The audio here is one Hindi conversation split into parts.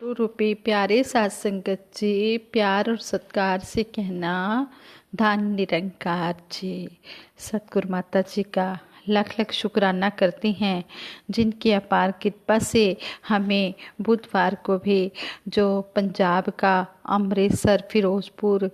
गुरु रूपी प्यारे साथ संगत जी, प्यार और सत्कार से कहना धन निरंकार जी। सतगुरु माता जी का लाख लाख शुक्राना करती हैं, जिनकी अपार कृपा से हमें बुधवार को भी जो पंजाब का अमृतसर फिरोजपुर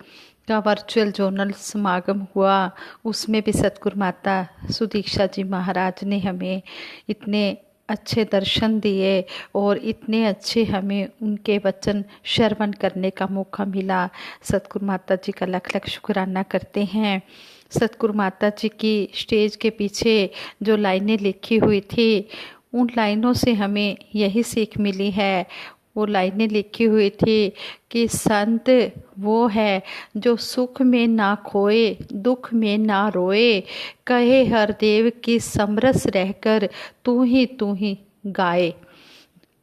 का वर्चुअल जोनल समागम हुआ, उसमें भी सतगुरु माता सुदीक्षा जी महाराज ने हमें इतने अच्छे दर्शन दिए और इतने अच्छे हमें उनके वचन श्रवण करने का मौका मिला। सतगुरु माता जी का लाख लाख शुक्राना करते हैं। सतगुरु माता जी की स्टेज के पीछे जो लाइनें लिखी हुई थी, उन लाइनों से हमें यही सीख मिली है। वो लाइनें लिखी हुई थी कि संत वो है जो सुख में ना खोए, दुख में ना रोए, कहे हर देव की समरस रहकर तू ही गाए।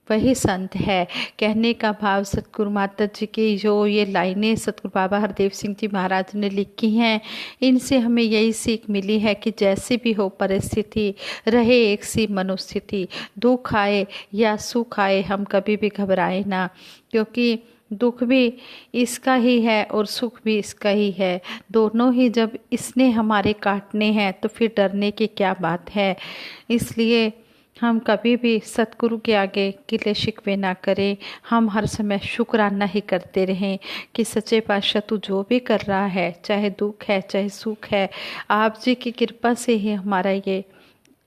वही संत है। कहने का भाव सतगुरु माता जी की जो ये लाइनें सतगुरु बाबा हरदेव सिंह जी महाराज ने लिखी हैं, इनसे हमें यही सीख मिली है कि जैसी भी हो परिस्थिति, रहे एक सी मनोस्थिति, दुख आए या सुख आए, हम कभी भी घबराए ना, क्योंकि दुख भी इसका ही है और सुख भी इसका ही है। दोनों ही जब इसने हमारे काटने हैं तो फिर डरने की क्या बात है। इसलिए हम कभी भी सतगुरु के आगे गिले शिकवे ना करें, हम हर समय शुक्राना ही करते रहें कि सच्चे पातशाह तू जो भी कर रहा है, चाहे दुख है चाहे सुख है, आप जी की कृपा से ही हमारा ये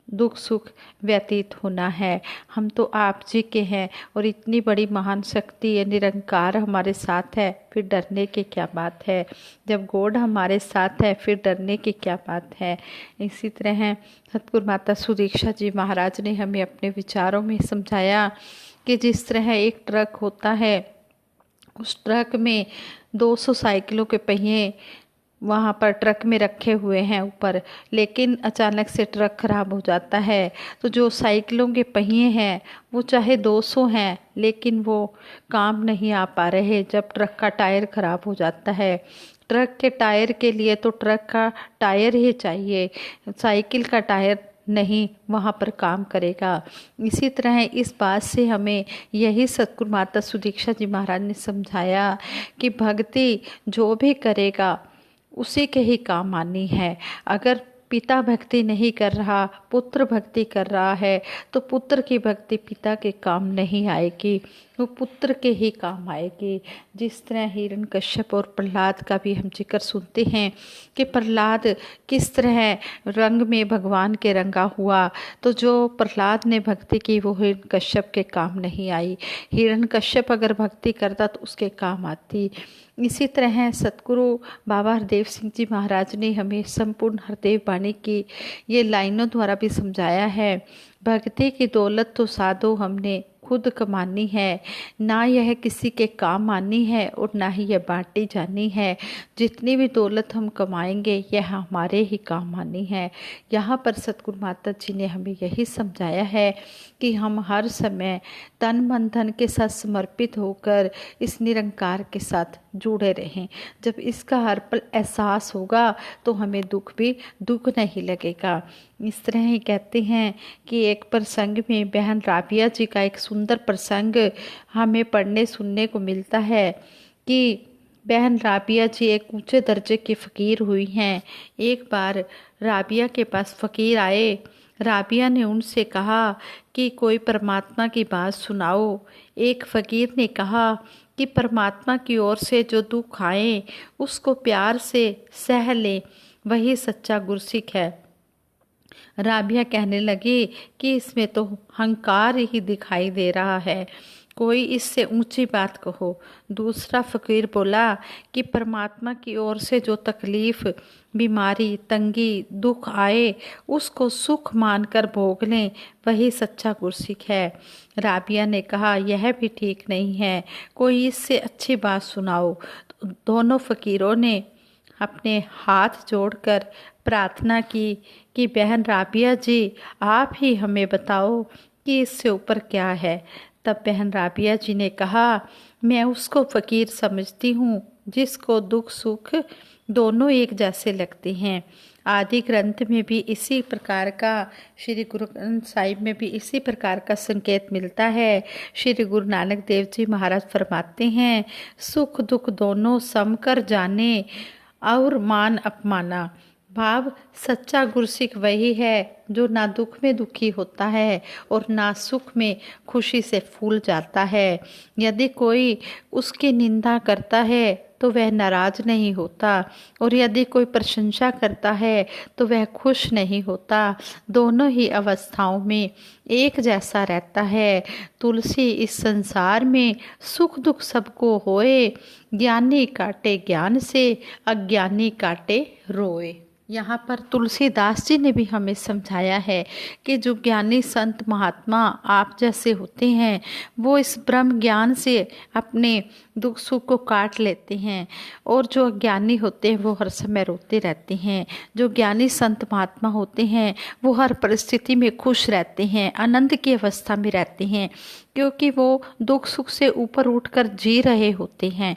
दुख सुख व्यतीत होना है। हम तो आप जी के हैं और इतनी बड़ी महान शक्ति है, निरंकार हमारे साथ है, फिर डरने की क्या बात है। जब गॉड हमारे साथ है फिर डरने की क्या बात है। इसी तरह सतगुरु माता सुदीक्षा जी महाराज ने हमें अपने विचारों में समझाया कि जिस तरह एक ट्रक होता है, उस ट्रक में 200 साइकिलों के पहिए वहाँ पर ट्रक में रखे हुए हैं ऊपर, लेकिन अचानक से ट्रक खराब हो जाता है तो जो साइकिलों के पहिए हैं वो चाहे 200 हैं लेकिन वो काम नहीं आ पा रहे जब ट्रक का टायर खराब हो जाता है। ट्रक के टायर के लिए तो ट्रक का टायर ही चाहिए, साइकिल का टायर नहीं वहाँ पर काम करेगा। इसी तरह इस बात से हमें यही सतगुरु माता सुदीक्षा जी महाराज ने समझाया कि भक्ति जो भी करेगा उसी के ही काम आनी है। अगर पिता भक्ति नहीं कर रहा, पुत्र भक्ति कर रहा है, तो पुत्र की भक्ति पिता के काम नहीं आएगी, वो पुत्र के ही काम आएगी। जिस तरह हिरण्यकश्यप और प्रहलाद का भी हम जिक्र सुनते हैं कि प्रहलाद किस तरह रंग में भगवान के रंगा हुआ, तो जो प्रहलाद ने भक्ति की वो हिरण्यकश्यप के काम नहीं आई। हिरण्यकश्यप अगर भक्ति करता तो उसके काम आती। इसी तरह सतगुरु बाबा हरदेव सिंह जी महाराज ने हमें संपूर्ण हरदेव वाणी की ये लाइनों द्वारा भी समझाया है। भक्ति की दौलत तो साधो हमने खुद कमानी है, ना यह किसी के काम आनी है और ना ही यह बांटी जानी है। जितनी भी दौलत हम कमाएंगे यह हमारे ही काम आनी है। यहाँ पर सतगुरु माता जी ने हमें यही समझाया है कि हम हर समय तन मन धन के साथ समर्पित होकर इस निरंकार के साथ जुड़े रहें। जब इसका हर पल एहसास होगा तो हमें दुख भी दुख नहीं लगेगा। इस तरह ही कहते हैं कि एक प्रसंग में बहन राबिया जी का एक सुंदर प्रसंग हमें पढ़ने सुनने को मिलता है कि बहन राबिया जी एक ऊंचे दर्जे की फ़कीर हुई हैं। एक बार राबिया के पास फ़कीर आए। राबिया ने उनसे कहा कि कोई परमात्मा की बात सुनाओ। एक फ़कीर ने कहा कि परमात्मा की ओर से जो दुख आए उसको प्यार से सह लें, वही सच्चा गुरसिख है। राबिया कहने लगी कि इसमें तो हंकार ही दिखाई दे रहा है, कोई इससे ऊंची बात कहो। दूसरा फ़कीर बोला कि परमात्मा की ओर से जो तकलीफ़, बीमारी, तंगी, दुख आए उसको सुख मानकर भोग लें, वही सच्चा गुरसिख है। राबिया ने कहा यह भी ठीक नहीं है, कोई इससे अच्छी बात सुनाओ। तो दोनों फ़कीरों ने अपने हाथ जोड़कर प्रार्थना की कि बहन राबिया जी आप ही हमें बताओ कि इससे ऊपर क्या है। तब बहन राबिया जी ने कहा मैं उसको फ़कीर समझती हूँ जिसको दुख सुख दोनों एक जैसे लगते हैं। आदि ग्रंथ में भी इसी प्रकार का, श्री गुरु ग्रंथ साहिब में भी इसी प्रकार का संकेत मिलता है। श्री गुरु नानक देव जी महाराज फरमाते हैं, सुख दुख दोनों सम कर जाने और मान अपमाना। भाव सच्चा गुरसिख वही है जो ना दुख में दुखी होता है और ना सुख में खुशी से फूल जाता है। यदि कोई उसकी निंदा करता है तो वह नाराज नहीं होता, और यदि कोई प्रशंसा करता है तो वह खुश नहीं होता। दोनों ही अवस्थाओं में एक जैसा रहता है। तुलसी इस संसार में सुख दुख सबको होए, ज्ञानी काटे ज्ञान से, अज्ञानी काटे रोए। यहाँ पर तुलसीदास जी ने भी हमें समझाया है कि जो ज्ञानी संत महात्मा आप जैसे होते हैं वो इस ब्रह्म ज्ञान से अपने दुख सुख को काट लेते हैं, और जो अज्ञानी होते हैं वो हर समय रोते रहते हैं। जो ज्ञानी संत महात्मा होते हैं वो हर परिस्थिति में खुश रहते हैं, आनंद की अवस्था में रहते हैं, क्योंकि वो दुख सुख से ऊपर उठकर जी रहे होते हैं।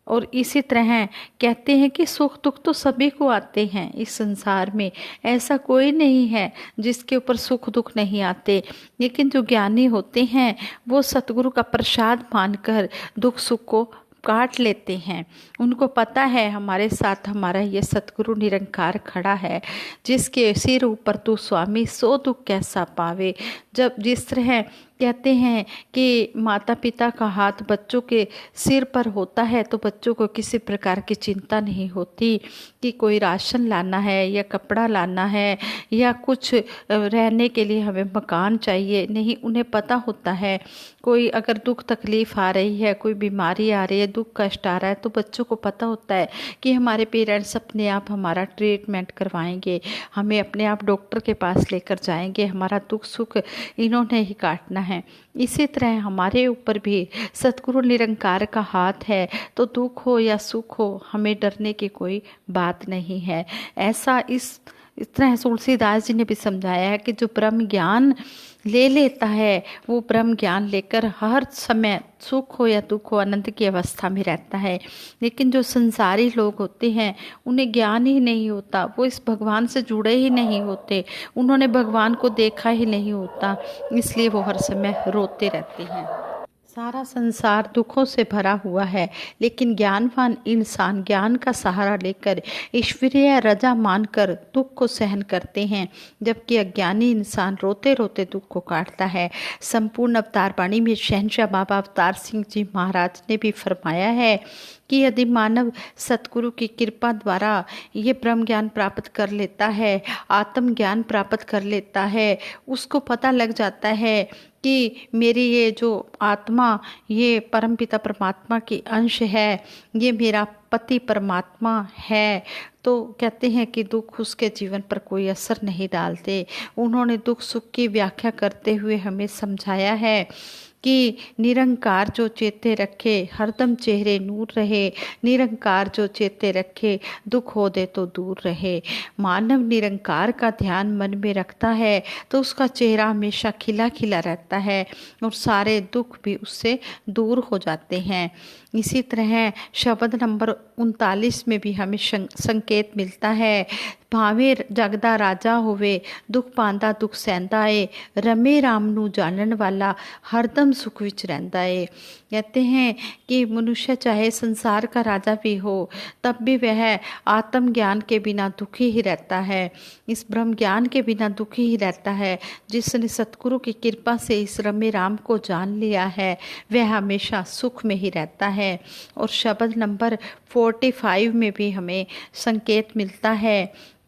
और इसी तरह कहते हैं कि सुख दुख तो सभी को आते हैं इस संसार में, ऐसा कोई नहीं है जिसके ऊपर सुख दुख नहीं आते। लेकिन जो ज्ञानी होते हैं वो सतगुरु का प्रसाद मानकर दुख सुख को काट लेते हैं। उनको पता है हमारे साथ हमारा ये सतगुरु निरंकार खड़ा है, जिसके सिर ऊपर तू स्वामी सो दुख कैसा पावे। जब जिस तरह कहते हैं कि माता पिता का हाथ बच्चों के सिर पर होता है तो बच्चों को किसी प्रकार की चिंता नहीं होती कि कोई राशन लाना है या कपड़ा लाना है या कुछ रहने के लिए हमें मकान चाहिए, नहीं, उन्हें पता होता है। कोई अगर दुख तकलीफ आ रही है, कोई बीमारी आ रही है, दुख कष्ट आ रहा है, तो बच्चों को पता होता है कि हमारे पेरेंट्स अपने आप हमारा ट्रीटमेंट करवाएंगे, हमें अपने आप डॉक्टर के पास लेकर जाएंगे, हमारा दुख सुख इन्होंने ही काटना है। इसी तरह हमारे ऊपर भी सतगुरु निरंकार का हाथ है, तो दुख हो या सुख हो हमें डरने की कोई बात नहीं है। ऐसा इस तरह तुलसीदास जी ने भी समझाया है कि जो ब्रह्म ज्ञान ले लेता है वो ब्रह्म ज्ञान लेकर हर समय सुख हो या दुख हो आनंद की अवस्था में रहता है। लेकिन जो संसारी लोग होते हैं उन्हें ज्ञान ही नहीं होता, वो इस भगवान से जुड़े ही नहीं होते, उन्होंने भगवान को देखा ही नहीं होता, इसलिए वो हर समय रोते रहते हैं। सारा संसार दुखों से भरा हुआ है, लेकिन ज्ञानवान इंसान ज्ञान का सहारा लेकर ईश्वरीय रजा मानकर दुख को सहन करते हैं, जबकि अज्ञानी इंसान रोते रोते दुख को काटता है। संपूर्ण अवतार वाणी में शहंशाह बाबा अवतार सिंह जी महाराज ने भी फरमाया है कि यदि मानव सतगुरु की कृपा द्वारा ये ब्रह्म ज्ञान प्राप्त कर लेता है, आत्म ज्ञान प्राप्त कर लेता है, उसको पता लग जाता है कि मेरी ये जो आत्मा ये परमपिता परमात्मा की अंश है, ये मेरा पति परमात्मा है, तो कहते हैं कि दुख उसके जीवन पर कोई असर नहीं डालते। उन्होंने दुख सुख की व्याख्या करते हुए हमें समझाया है कि निरंकार जो चेते रखे हरदम चेहरे नूर रहे, निरंकार जो चेते रखे दुख हो दे तो दूर रहे। मानव निरंकार का ध्यान मन में रखता है तो उसका चेहरा हमेशा खिला खिला रहता है और सारे दुख भी उससे दूर हो जाते हैं। इसी तरह शब्द नंबर 39 में भी हमें संकेत मिलता है, भावे जगदा राजा होवे दुख पांदा दुख सहंदा है, रमे राम नू जानन वाला हरदम सुख विच रहंदा है। कहते हैं कि मनुष्य चाहे संसार का राजा भी हो तब भी वह आत्म ज्ञान के बिना दुखी ही रहता है, इस ब्रह्म ज्ञान के बिना दुखी ही रहता है। जिसने सतगुरु की कृपा से इस रमे राम को जान लिया है वह हमेशा सुख में ही रहता है। और शब्द नंबर 45 में भी हमें संकेत मिलता है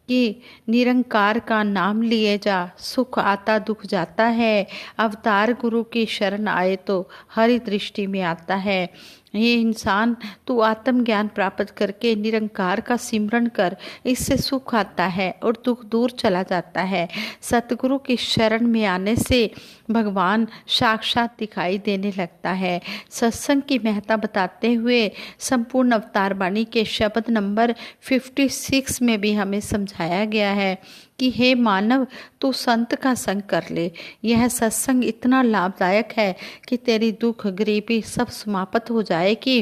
कि निरंकार का नाम लिए जा सुख आता दुख जाता है, अवतार गुरु की शरण आए तो हरि दृष्टि में आता है। ये इंसान तू आत्म ज्ञान प्राप्त करके निरंकार का सिमरन कर, इससे सुख आता है और दुख दूर चला जाता है। सतगुरु की शरण में आने से भगवान साक्षात दिखाई देने लगता है। सत्संग की महत्ता बताते हुए संपूर्ण अवतार वाणी के शब्द नंबर 56 में भी हमें समझाया गया है कि हे मानव तू संत का संग कर ले। यह सत्संग इतना लाभदायक है कि तेरी दुख गरीबी सब समाप्त हो जाएगी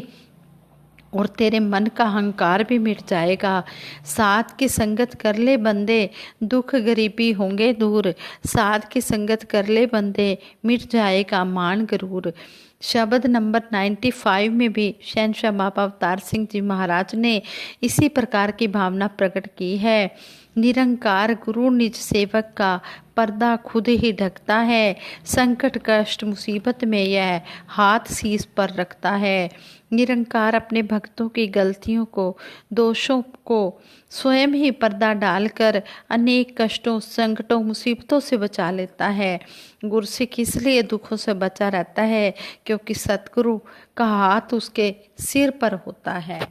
और तेरे मन का अहंकार भी मिट जाएगा। साथ की संगत कर ले बंदे, दुख गरीबी होंगे दूर। साथ की संगत कर ले बंदे, मिट जाएगा मान गरूर। शब्द नंबर 95 में भी शहंशाह बाबा अवतार सिंह जी महाराज ने इसी प्रकार की भावना प्रकट की है। निरंकार गुरु निज सेवक का पर्दा खुद ही ढकता है। संकट कष्ट मुसीबत में यह हाथ शीश पर रखता है। निरंकार अपने भक्तों की गलतियों को, दोषों को स्वयं ही पर्दा डालकर अनेक कष्टों, संकटों, मुसीबतों से बचा लेता है। गुरसिख इसलिए दुखों से बचा रहता है क्योंकि सतगुरु का हाथ उसके सिर पर होता है।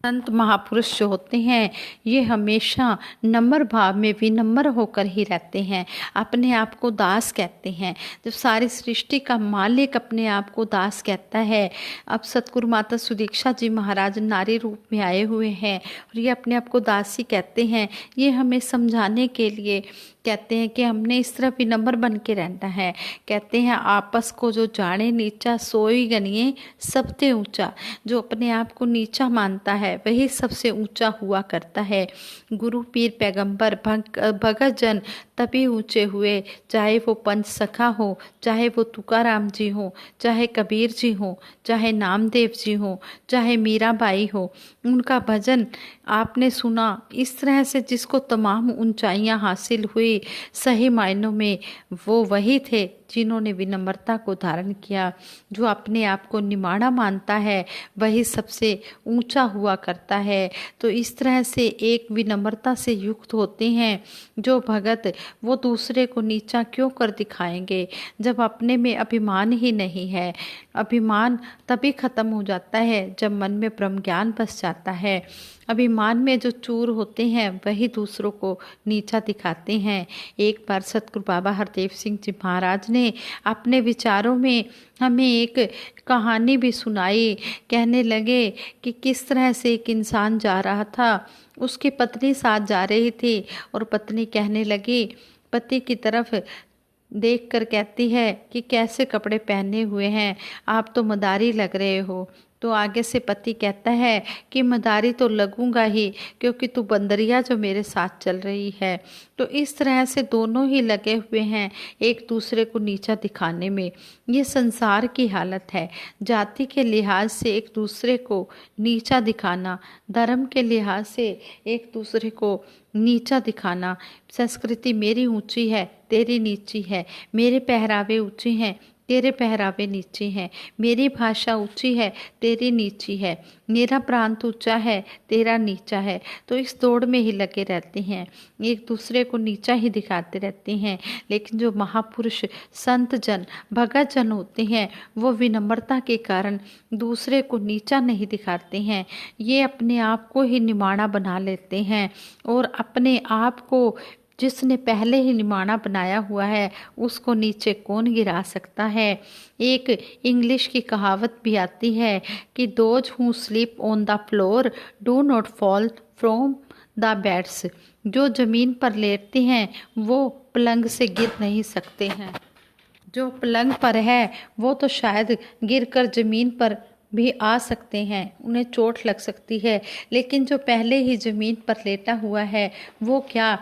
संत महापुरुष जो होते हैं ये हमेशा नम्र भाव में विनम्र होकर ही रहते हैं। अपने आप को दास कहते हैं। जब सारी सृष्टि का मालिक अपने आप को दास कहता है। अब सतगुरु माता सुदीक्षा जी महाराज नारी रूप में आए हुए हैं और ये अपने आप को दासी कहते हैं। ये हमें समझाने के लिए कहते हैं कि हमने इस तरह विनम्र बन के रहना है। कहते हैं आपस को जो जाने नीचा सोई गनिए सबसे ऊंचा। जो अपने आप को नीचा मानता है वही सबसे ऊंचा हुआ करता है। गुरु पीर पैगंबर भगत जन तभी ऊंचे हुए, चाहे वो पंच सखा हो, चाहे वो तुकाराम जी हो, चाहे कबीर जी हो, चाहे नामदेव जी हो, चाहे मीराबाई हो। उनका भजन आपने सुना। इस तरह से जिसको तमाम ऊंचाइयां हासिल हुई, सही मायनों में वो वही थे जिन्होंने विनम्रता को धारण किया। जो अपने आप को निमाड़ा मानता है वही सबसे ऊंचा हुआ करता है। तो इस तरह से एक विनम्रता से युक्त होते हैं जो भगत, वो दूसरे को नीचा क्यों कर दिखाएंगे जब अपने में अभिमान ही नहीं है। अभिमान तभी खत्म हो जाता है जब मन में ब्रह्म ज्ञान बस जाता है। अभिमान में जो चूर होते हैं वही दूसरों को नीचा दिखाते हैं। एक बार सतगुरु बाबा हरदेव सिंह जी महाराज ने अपने विचारों में हमें एक कहानी भी सुनाई। कहने लगे कि किस तरह से एक इंसान जा रहा था, उसकी पत्नी साथ जा रही थी और पत्नी कहने लगी, पति की तरफ देखकर कहती है कि कैसे कपड़े पहने हुए हैं, आप तो मदारी लग रहे हो। तो आगे से पति कहता है कि मदारी तो लगूंगा ही क्योंकि तू बंदरिया जो मेरे साथ चल रही है। तो इस तरह से दोनों ही लगे हुए हैं एक दूसरे को नीचा दिखाने में। ये संसार की हालत है। जाति के लिहाज से एक दूसरे को नीचा दिखाना, धर्म के लिहाज से एक दूसरे को नीचा दिखाना। संस्कृति मेरी ऊंची है, तेरी नीची है, मेरे पहरावे ऊंचे हैं, तेरे पहरावे नीचे हैं, मेरी भाषा ऊंची है, तेरी नीची है, मेरा प्रांत ऊंचा है, तेरा नीचा है। तो इस दौड़ में ही लगे रहते हैं, एक दूसरे को नीचा ही दिखाते रहते हैं। लेकिन जो महापुरुष, संत जन, भगत जन होते हैं वो विनम्रता के कारण दूसरे को नीचा नहीं दिखाते हैं। ये अपने आप को ही निमाड़ा बना लेते हैं और अपने आप को जिसने पहले ही निमाना बनाया हुआ है उसको नीचे कौन गिरा सकता है। एक इंग्लिश की कहावत भी आती है कि those who sleep on the floor do not fall from the beds. जो जमीन पर लेटते हैं वो पलंग से गिर नहीं सकते हैं। जो पलंग पर है वो तो शायद गिरकर जमीन पर भी आ सकते हैं, उन्हें चोट लग सकती है, लेकिन जो पहले ही जमीन पर लेटा हुआ है वो क्या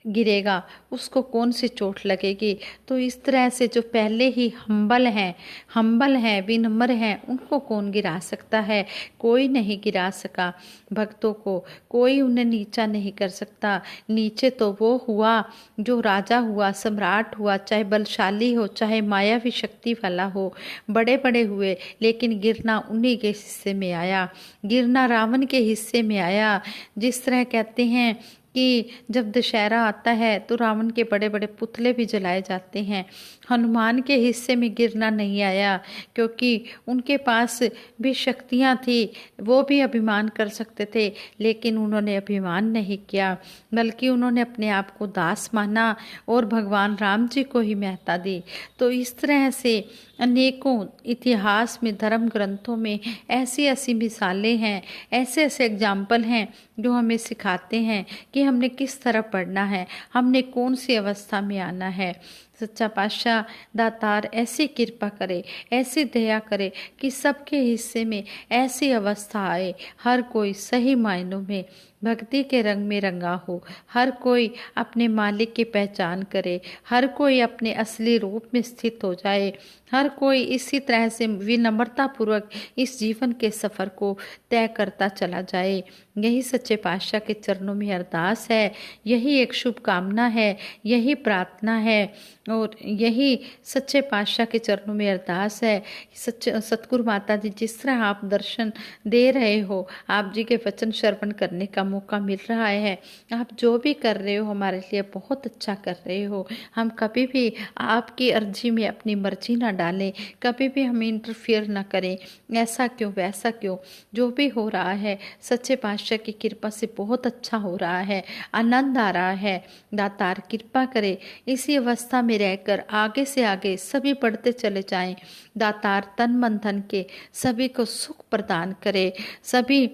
गिरेगा, उसको कौन सी चोट लगेगी। तो इस तरह से जो पहले ही हम्बल हैं, विनम्र हैं, उनको कौन गिरा सकता है। कोई नहीं गिरा सका भक्तों को, कोई उन्हें नीचा नहीं कर सकता। नीचे तो वो हुआ जो राजा हुआ, सम्राट हुआ, चाहे बलशाली हो, चाहे मायावी शक्ति वाला हो। बड़े बड़े हुए लेकिन गिरना उन्हीं के हिस्से में आया, गिरना रावण के हिस्से में आया। जिस तरह कहते हैं कि जब दशहरा आता है तो रावण के बड़े बड़े पुतले भी जलाए जाते हैं। हनुमान के हिस्से में गिरना नहीं आया क्योंकि उनके पास भी शक्तियां थी, वो भी अभिमान कर सकते थे, लेकिन उन्होंने अभिमान नहीं किया, बल्कि उन्होंने अपने आप को दास माना और भगवान राम जी को ही महत्ता दी। तो इस तरह से अनेकों इतिहास में, धर्म ग्रंथों में ऐसी ऐसी मिसालें हैं, ऐसे ऐसे एग्जाम्पल हैं जो हमें सिखाते हैं कि हमने किस तरह पढ़ना है, हमने कौन सी अवस्था में आना है। सच्चा पातशाह दातार ऐसी कृपा करे, ऐसी दया करे कि सबके हिस्से में ऐसी अवस्था आए, हर कोई सही मायनों में भक्ति के रंग में रंगा हो, हर कोई अपने मालिक की पहचान करे, हर कोई अपने असली रूप में स्थित हो जाए, हर कोई इसी तरह से विनम्रता पूर्वक इस जीवन के सफ़र को तय करता चला जाए। यही सच्चे पातशाह के चरणों में अरदास है, यही एक शुभकामना है, यही प्रार्थना है और यही सच्चे पातशाह के चरणों में अरदास है। सच्चे सतगुरु माता जी, जिस तरह आप दर्शन दे रहे हो, आप जी के वचन श्रवण करने का मौका मिल रहा है, आप जो भी कर रहे हो हमारे लिए बहुत अच्छा कर रहे हो। हम कभी भी आपकी अर्जी में अपनी मर्जी ना डालें, कभी भी हम इंटरफियर ना करें, ऐसा क्यों वैसा क्यों। जो भी हो रहा है सच्चे पातशाह की कृपा से बहुत अच्छा हो रहा है, आनंद आ रहा है। दातार कृपा करे, इसी अवस्था में रहकर आगे से आगे सभी बढ़ते चले जाएं। दातार तन मन धन के सभी को सुख प्रदान करे, सभी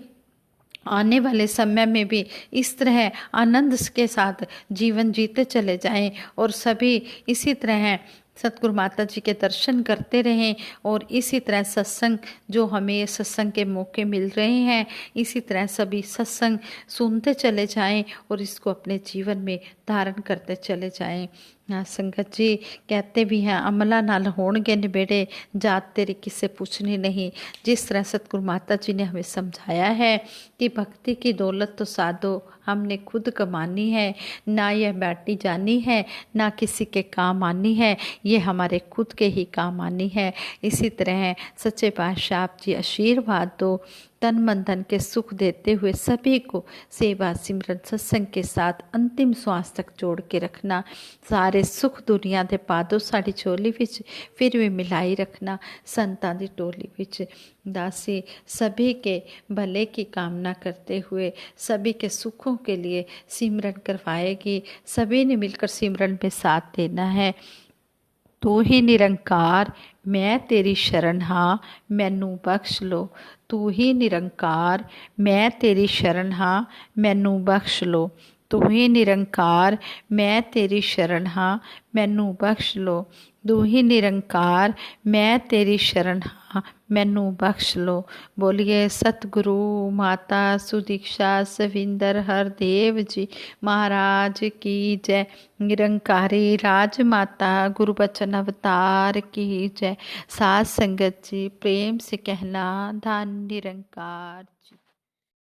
आने वाले समय में भी इस तरह आनंद के साथ जीवन जीते चले जाएं और सभी इसी तरह सतगुरु माता जी के दर्शन करते रहें और इसी तरह सत्संग, जो हमें सत्संग के मौके मिल रहे हैं, इसी तरह सभी सत्संग सुनते चले जाएं और इसको अपने जीवन में धारण करते चले जाएं। संगत जी कहते भी हैं, अमला नाल होणगे निबेड़े, जात तेरी किसे पूछनी नहीं। जिस तरह सतगुरु माता जी ने हमें समझाया है कि भक्ति की दौलत तो साधो हमने खुद कमानी है, ना यह बाटी जानी है, ना किसी के काम आनी है, ये हमारे खुद के ही काम आनी है। इसी तरह सच्चे पातशाह आप जी आशीर्वाद दो, तन मन धन के सुख देते हुए सभी को सेवा सिमरन सत्संग के साथ अंतिम श्वास तक जोड़ के रखना। सारे सुख दुनिया दे पादो साड़ी झोली विच फिर भी मिलाई रखना। संतां दी टोली विच दासी सभी के भले की कामना करते हुए सभी के सुखों के लिए सिमरन करवाएगी। सभी ने मिलकर सिमरन में साथ देना है। तू ही निरंकार मैं तेरी शरण हाँ, मैनू बख्श लो। तू ही निरंकार मैं तेरी शरण हाँ, मैनू बख्श लो। तू ही निरंकार मैं तेरी शरण हाँ, मैनू बख्श लो। तू ही निरंकार मैं तेरी शरण हाँ, मैनू बख्श लो। बोलिए सतगुरु माता सुदीक्षा सविंदर हरदेव जी महाराज की जय। निरंकारी राज माता गुरु बचन अवतार की जय। साथ संगत जी प्रेम से कहना धन निरंकार।